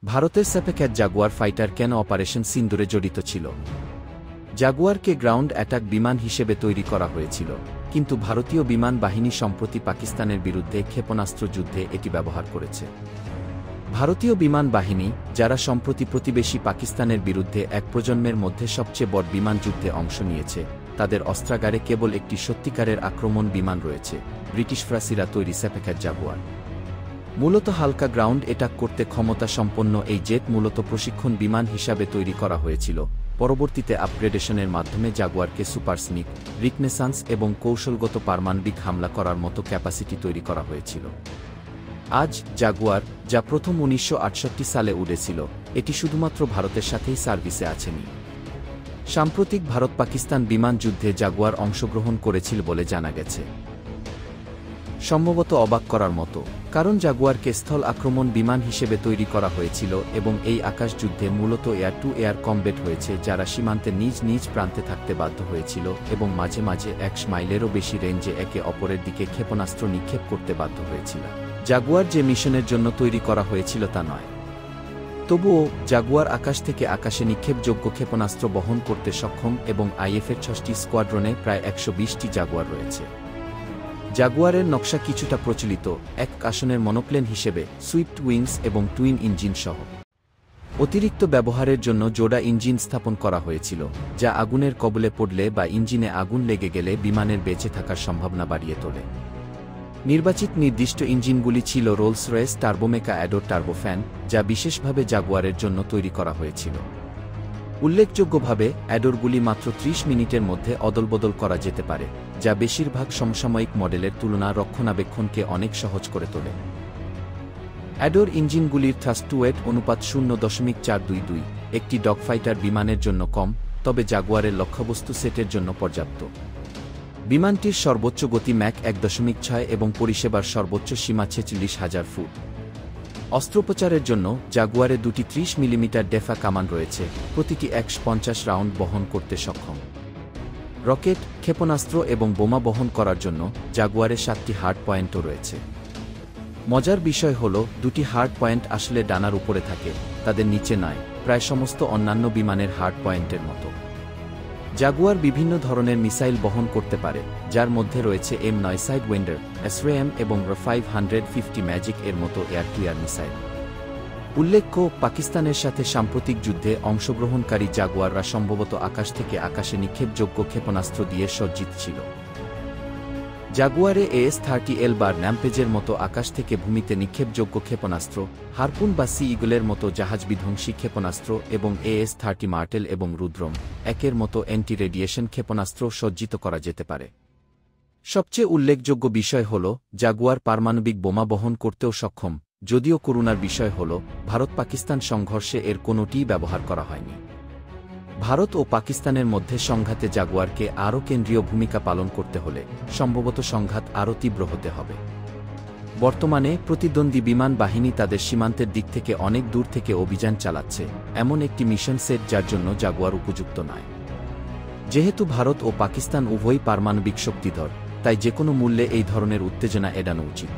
ভারতের স্যাপেক্যাট Jaguar fighter কেন operation সিন্দুরে জড়িত ছিল? জাগুয়ারকে গ্রাউন্ড অ্যাটাক বিমান হিসেবে তৈরি করা হয়েছিল, কিন্তু ভারতীয় বিমান বাহিনী সম্প্রতি পাকিস্তানের বিরুদ্ধে ক্ষেপণাস্ত্র যুদ্ধে এটি ব্যবহার করেছে। ভারতীয় বিমান বাহিনী, যারা সম্প্রতি প্রতিবেশী পাকিস্তানের বিরুদ্ধে এক প্রজন্মের মধ্যে সবচেয়ে বড় বিমান যুদ্ধে অংশ নিয়েছে, তাদের অস্ত্রাগারে কেবল একটি সত্যিকারের আক্রমণ বিমান রয়েছে, ব্রিটিশ ফ্রাসিরা তৈরি স্যাপেক্যাট জাগুয়ার। মূলত হালকা গ্রাউন্ড অ্যাটাক করতে ক্ষমতা সম্পন্ন এই জেট মূলত প্রশিক্ষণ বিমান হিসাবে তৈরি করা হয়েছিল। পরবর্তীতে আপগ্রেডেশনের মাধ্যমে জাগুয়ারকে সুপারসনিক, রিকনেসান্স এবং কৌশলগত পারমাণবিক হামলা করার মতো ক্যাপাসিটি তৈরি করা হয়েছিল। আজ জাগুয়ার, যা প্রথম 1968 সালে উড়েছিল, এটি শুধুমাত্র ভারতের সাথেই সার্ভিসে আছেনি। সাম্প্রতিক ভারত-পাকিস্তান বিমান যুদ্ধে জাগুয়ার অংশগ্রহণ করেছিল বলে জানা গেছে। সম্ভবত অবাক করার মতো, কারণ জাগুয়ারকে স্থল আক্রমণ বিমান হিসেবে তৈরি করা হয়েছিল এবং এই আকাশ যুদ্ধে মূলত এয়ার টু এয়ার কমব্যাট হয়েছে, যারা সীমান্তের নিজ নিজ প্রান্তে থাকতে বাধ্য হয়েছিল এবং মাঝে মাঝে 100 মাইলেরও বেশি রেঞ্জে একে অপরের দিকে ক্ষেপণাস্ত্র নিক্ষেপ করতে বাধ্য হয়েছিল। জাগুয়ার যে মিশনের জন্য তৈরি করা হয়েছিল তা নয়। তবুও জাগুয়ার আকাশ থেকে আকাশে নিক্ষেপযোগ্য ক্ষেপণাস্ত্র বহন করতে সক্ষম এবং আইএফের 6টি স্কোয়াড্রনে প্রায় 120টি জাগুয়ার রয়েছে। জাগুয়ারের নকশা কিছুটা প্রচলিত, এক আসনের মনোপ্লেন হিসেবে, সুইফট উইংস এবং টুইন ইঞ্জিন সহ। অতিরিক্ত ব্যবহারের জন্য জোড়া ইঞ্জিন স্থাপন করা হয়েছিল, যা আগুনের কবলে পড়লে বা ইঞ্জিনে আগুন লেগে গেলে বিমানের বেঁচে থাকার সম্ভাবনা বাড়িয়ে তোলে। নির্বাচিত নির্দিষ্ট ইঞ্জিনগুলি ছিল রোলস রয়েস টার্বোমেকা অ্যাডোর টার্বোফ্যান, যা বিশেষভাবে জাগুয়ারের জন্য তৈরি করা হয়েছিল। উল্লেখযোগ্যভাবে, অ্যাডোরগুলি মাত্র 30 মিনিটের মধ্যে অদলবদল করা যেতে পারে, যা বেশিরভাগ সমসাময়িক মডেলের তুলনা রক্ষণাবেক্ষণকে অনেক সহজ করে তোলে। অ্যাডোর ইঞ্জিনগুলির থ্রাস্ট টু ওয়েট অনুপাত 0.422, একটি ডগফাইটার বিমানের জন্য কম, তবে জাগুয়ারের লক্ষ্যবস্তু সেটের জন্য পর্যাপ্ত। বিমানটির সর্বোচ্চ গতি ম্যাক 1.6 এবং পরিষেবার সর্বোচ্চ সীমা 46,000 ফুট। অস্ত্রোপচারের জন্য জাগুয়ারে দুটি 30 মিলিমিটার ডেফা কামান রয়েছে, প্রতিটি 150 রাউন্ড বহন করতে সক্ষম। রকেট, ক্ষেপণাস্ত্র এবং বোমা বহন করার জন্য জাগুয়ারে 7টি হার্ড পয়েন্টও রয়েছে। মজার বিষয় হল, দুটি হার্ড পয়েন্ট আসলে ডানার উপরে থাকে, তাদের নিচে নয়, প্রায় সমস্ত অন্যান্য বিমানের হার্ড পয়েন্টের মতো। জাগুয়ার বিভিন্ন ধরনের মিসাইল বহন করতে পারে, যার মধ্যে রয়েছে M9 সাইডউইন্ডার, SRAM এবং R550 ম্যাজিক এর মতো এয়ার টু এয়ার মিসাইল। উল্লেখ্য, পাকিস্তানের সাথে সাম্প্রতিক যুদ্ধে অংশগ্রহণকারী জাগুয়াররা সম্ভবত আকাশ থেকে আকাশে নিক্ষেপযোগ্য ক্ষেপণাস্ত্র দিয়ে সজ্জিত ছিল। জাগুয়ারে AS-30L বা ন্যাম্পেজের মতো আকাশ থেকে ভূমিতে নিক্ষেপযোগ্য ক্ষেপণাস্ত্র, হারপুন বা সি ইগলের মতো জাহাজ বিধ্বংসী ক্ষেপণাস্ত্র এবং AS-30 মার্টেল এবং রুদ্রম একের মতো অ্যান্টি রেডিয়েশন ক্ষেপণাস্ত্র সজ্জিত করা যেতে পারে। সবচেয়ে উল্লেখযোগ্য বিষয় হল, জাগুয়ার পারমাণবিক বোমা বহন করতেও সক্ষম, যদিও করুণার বিষয় হল, ভারত-পাকিস্তান সংঘর্ষে এর কোনোটিই ব্যবহার করা হয়নি। ভারত ও পাকিস্তানের মধ্যে সংঘাতে জাগুয়ারকে আরও কেন্দ্রীয় ভূমিকা পালন করতে হলে সম্ভবত সংঘাত আরও তীব্র হতে হবে। বর্তমানে প্রতিদ্বন্দ্বী বিমান বাহিনী তাদের সীমান্তের দিক থেকে অনেক দূর থেকে অভিযান চালাচ্ছে, এমন একটি মিশন সেট যার জন্য জাগুয়ার উপযুক্ত নয়। যেহেতু ভারত ও পাকিস্তান উভয়ই পারমাণবিক শক্তিধর, তাই যেকোনো মূল্যে এই ধরনের উত্তেজনা এড়ানো উচিত।